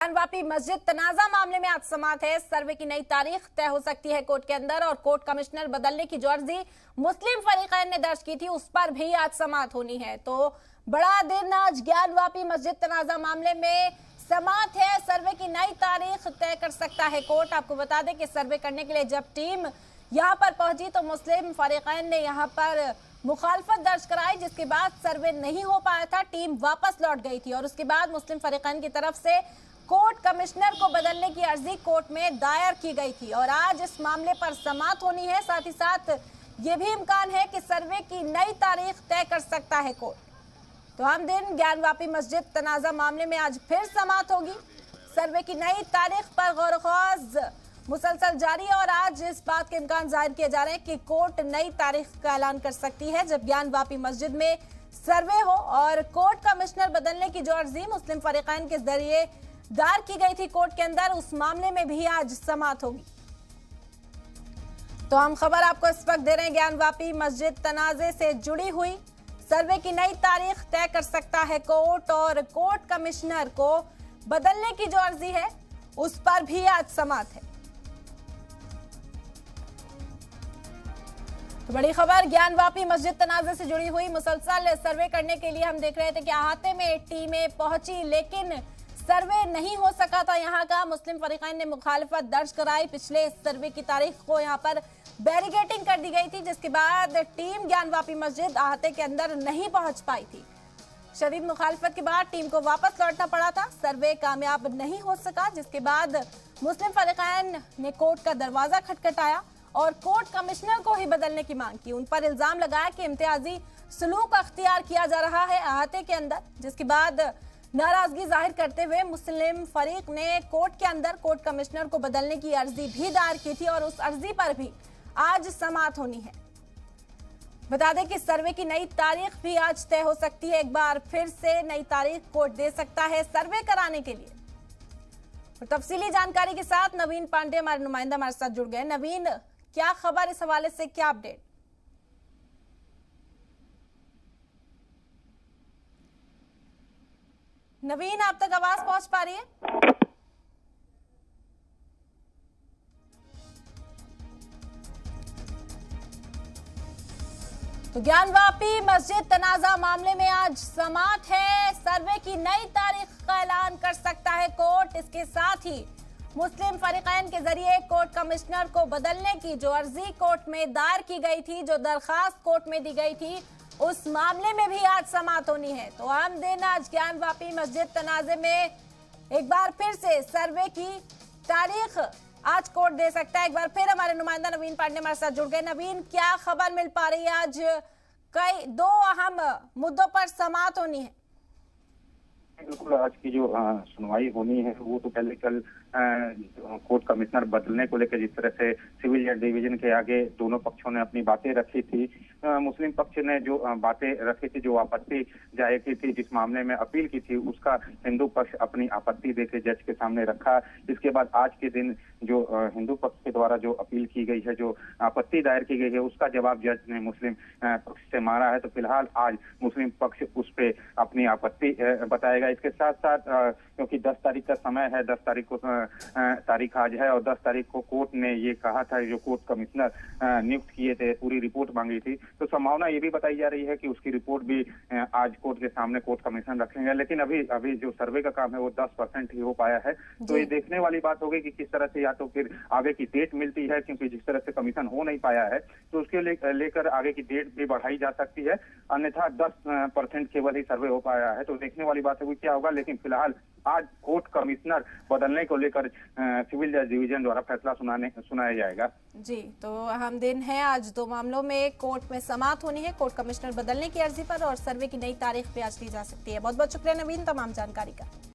वापी मस्जिद तनाजा मामले में आज समाअत है। सर्वे की नई तारीख तय हो सकती है कोर्ट के अंदर और कोर्ट कमिश्नर बदलने की जो अर्जी मुस्लिम फरीकैन ने दर्ज की थी उस पर भी आज समाअत होनी है। तो बड़ा दिन आज ज्ञानवापी मस्जिद तनाजा मामले में समाअत है। सर्वे की नई तारीख तय कर सकता है कोर्ट। आपको बता दें कि सर्वे करने के लिए जब टीम यहाँ पर पहुंची तो मुस्लिम फरीकैन ने यहाँ पर मुखालफत दर्ज कराई, जिसके बाद सर्वे नहीं हो पाया था। टीम वापस लौट गई थी और उसके बाद मुस्लिम फरीकैन की तरफ से कोर्ट कमिश्नर को बदलने की अर्जी कोर्ट में दायर की गई थी और आज इस मामले पर समाअत होनी है। साथ ही साथ ये भी इम्कान है कि सर्वे की नई तारीख तय कर सकता है कोर्ट। तो हम दिन ज्ञानवापी मस्जिद तनाजा मामले में आज फिर समाअत होगी। सर्वे की नई तारीख पर गौर-ए-ख्वाज मुसलसल जारी है और आज इस बात के इम्कान जाहिर किए जा रहे हैं कि कोर्ट नई तारीख का ऐलान कर सकती है जब ज्ञानवापी मस्जिद में सर्वे हो और कोर्ट कमिश्नर बदलने की जो अर्जी मुस्लिम फरीकैन के जरिए दायर की गई थी कोर्ट के अंदर, उस मामले में भी आज समाअत होगी। तो हम खबर आपको इस वक्त दे रहे हैं ज्ञानवापी मस्जिद तनाजे से जुड़ी हुई। सर्वे की नई तारीख तय कर सकता है कोर्ट और कोर्ट कमिश्नर को बदलने की जो अर्जी है उस पर भी आज समाअत है। तो बड़ी खबर ज्ञानवापी मस्जिद तनाजे से जुड़ी हुई। मुसलसल सर्वे करने के लिए हम देख रहे थे कि अहाते में टीमें पहुंची लेकिन सर्वे नहीं हो सका था। यहाँ का मुस्लिम फरीकैन ने मुखालफत दर्ज कराई। पिछले सर्वे की तारीख को यहाँ पर बैरिकेडिंग कर दी गई थी, जिसके बाद टीम ज्ञानवापी मस्जिद अहाते के अंदर नहीं पहुंच पाई थी। शदीद मुखालफत के बाद टीम को वापस लौटना पड़ा था। सर्वे कामयाब नहीं हो सका, जिसके बाद मुस्लिम फरीकैन ने कोर्ट का दरवाजा खटखटाया और कोर्ट कमिश्नर को ही बदलने की मांग की। उन पर इल्जाम लगाया कि इम्तियाजी सलूक अख्तियार किया जा रहा है अहाते के अंदर, जिसके बाद नाराजगी जाहिर करते हुए मुस्लिम फरीक ने कोर्ट के अंदर कोर्ट कमिश्नर को बदलने की अर्जी भी दायर की थी और उस अर्जी पर भी आज समाअत होनी है। बता दें कि सर्वे की नई तारीख भी आज तय हो सकती है। एक बार फिर से नई तारीख कोर्ट दे सकता है सर्वे कराने के लिए। और तफसीली जानकारी के साथ नवीन पांडे हमारे नुमाइंदा हमारे साथ जुड़ गए। नवीन, क्या खबर, इस हवाले से क्या अपडेट? नवीन, आप तक आवाज पहुंच पा रही है? तो ज्ञानवापी मस्जिद तनाजा मामले में आज समाअत है। सर्वे की नई तारीख का ऐलान कर सकता है कोर्ट। इसके साथ ही मुस्लिम फरीकैन के जरिए कोर्ट कमिश्नर को बदलने की जो अर्जी कोर्ट में दायर की गई थी, जो दरखास्त कोर्ट में दी गई थी, उस मामले में भी आज समाअत होनी है। तो आम दिन आज ज्ञानवापी मस्जिद तनाजे में एक बार फिर से सर्वे की तारीख आज कोर्ट दे सकता है। एक बार फिर हमारे नुमाइंदा नवीन पांडे हमारे साथ जुड़ गए। नवीन, क्या खबर मिल पा रही है? आज कई दो अहम मुद्दों पर समाअत होनी है। बिल्कुल, आज की जो सुनवाई होनी है वो तो पहले कल कोर्ट कमिश्नर बदलने को लेकर जिस तरह से सिविल जज डिवीजन के आगे दोनों पक्षों ने अपनी बातें रखी थी। मुस्लिम पक्ष ने जो बातें रखी थी, जो आपत्ति जाहिर की थी, जिस मामले में अपील की थी, उसका हिंदू पक्ष अपनी आपत्ति देकर जज के सामने रखा। इसके बाद आज के दिन जो हिंदू पक्ष के द्वारा जो अपील की गई है, जो आपत्ति दायर की गई है, उसका जवाब जज ने मुस्लिम पक्ष से मारा है। तो फिलहाल आज मुस्लिम पक्ष उस पर अपनी आपत्ति बताएगा। इसके साथ साथ क्योंकि 10 तारीख का समय है, 10 तारीख को तारीख आज है और 10 तारीख को कोर्ट ने ये कहा था, जो कोर्ट कमिश्नर नियुक्त किए थे, पूरी रिपोर्ट मांगी थी, तो संभावना ये भी बताई जा रही है कि उसकी रिपोर्ट भी आज कोर्ट के सामने कोर्ट कमिश्नर रखेंगे। लेकिन अभी जो सर्वे का काम है वो 10% ही हो पाया है। तो ये देखने वाली बात होगी कि किस तरह से, या तो फिर आगे की डेट मिलती है, क्योंकि जिस तरह से कमीशन हो नहीं पाया है तो उसके लेकर आगे की डेट भी बढ़ाई जा सकती है। अन्यथा 10% केवल ही सर्वे हो पाया है। तो देखने वाली बात है क्या होगा। लेकिन फिलहाल आज कोर्ट कमिश्नर बदलने को लेकर सिविल जज डिवीजन द्वारा फैसला सुनाया जाएगा। जी, तो अहम दिन है। आज दो मामलों में कोर्ट में समाअत होनी है, कोर्ट कमिश्नर बदलने की अर्जी पर और सर्वे की नई तारीख पे आज ली जा सकती है। बहुत बहुत शुक्रिया नवीन तमाम जानकारी का।